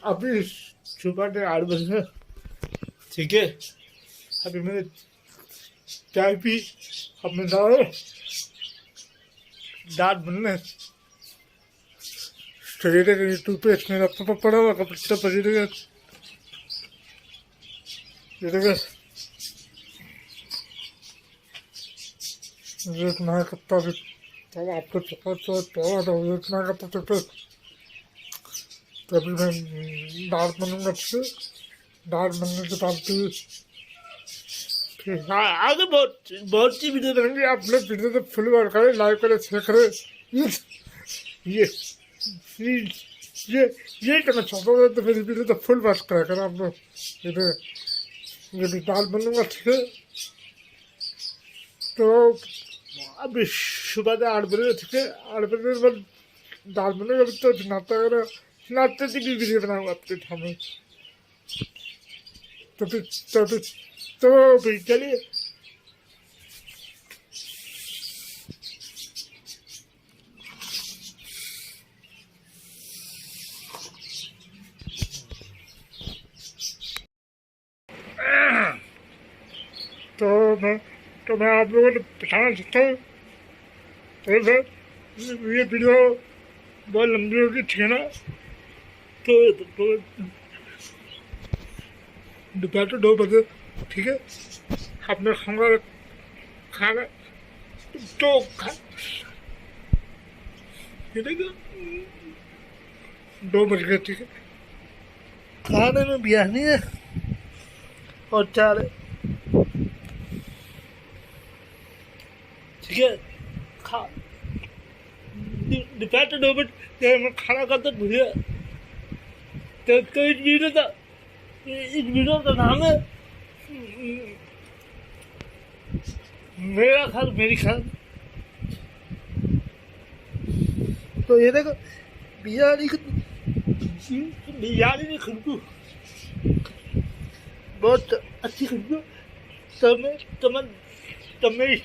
अभी सुबह के 8 बजे, ठीक है। अभी मैंने चाय पी, अपने दांत बनने शरीर के टूथपेस्ट मेरा पड़ा हुआ कपड़ा पड़ी ये इतना कपड़ा भी आपको इतना कपड़ा तभी मैं दाल बनूंगा अच्छे। दाल बनने के बाद भी आगे बहुत बहुत सी वीडियो बनेंगी। आप लोग वीडियो को फुल वर्क करें, लाइक करें, शेयर करें। ये ये ये करना चाहता हूँ तो मेरी वीडियो तो फुल वर्क करा कर आप लोग। ये भी दाल बनूंगा ठीक है। तो अभी सुबह के 8 बजे, ठीक है। 8 बजे बाद दाल बनेगा तो नाश्ते की भी वीडियो बनाऊंगा आपके सामने। तो फिर चलिए। तो मैं आप लोगों को बताना चाहता हूँ तो ये वीडियो बहुत लंबी होगी, ठीक है ना। तो दोपहर को 2 बजे, ठीक है। आपने खाना तो ये देखो 2 बज गए, ठीक है। खाने में बिरयानी है और चार है, ठीक है। दोपहर को 2 बजे मैं खाना खाता भूलिए। तो इस वीडियो का नाम है मेरा घर मेरी खान। तो ये देखो बिरयानी की खुशबू, बहुत अच्छी खुशबू। तो मेरी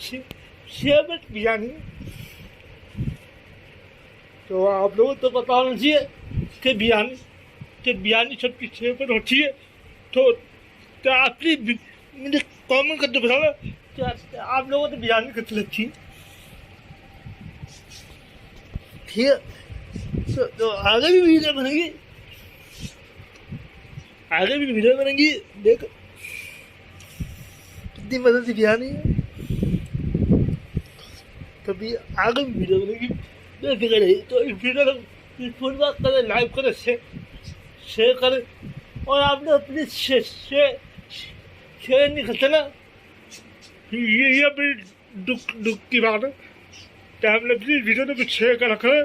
फेवरेट बिरयानी। तो आप लोगों को तो पता होना चाहिए कि बिरयानी सबकी फेवरेट होती है। तो आप प्लीज मुझे कॉमेंट करके बताना कि आप लोगों को तो बिरयानी कैसी लगती है, ठीक है। तो आगे भी वीडियो बनेगी। देखो कितनी मदद की बिरयानी है। तो भी आगे भी वीडियो बनेगी, बेफिक्र रही। तो इस वीडियो को फुल बात करें, लाइक करें, शेयर करें। और आपने अपनी शेयर नहीं करते ना, ये भी दुख की बात है। तो आपने प्लीज वीडियो को शेयर कर रखा है।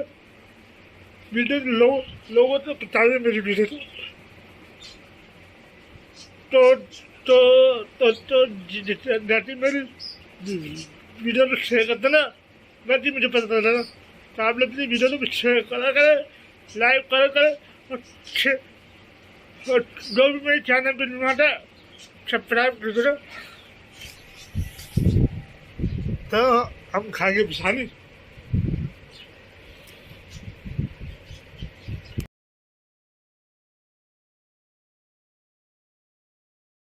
वीडियो लोगों को बताइए मेरी वीडियो को। तो जैसे मेरी वीडियो को शेयर करते ना, वैसे मुझे पता चलेगा। तो आप लोग प्लीज वीडियो को शेयर करें, लाइक करें और जो भी मेरे चैनल पर न्यू आता है सब्सक्राइब कर दो। तो हम खाएंगे बिरयानी।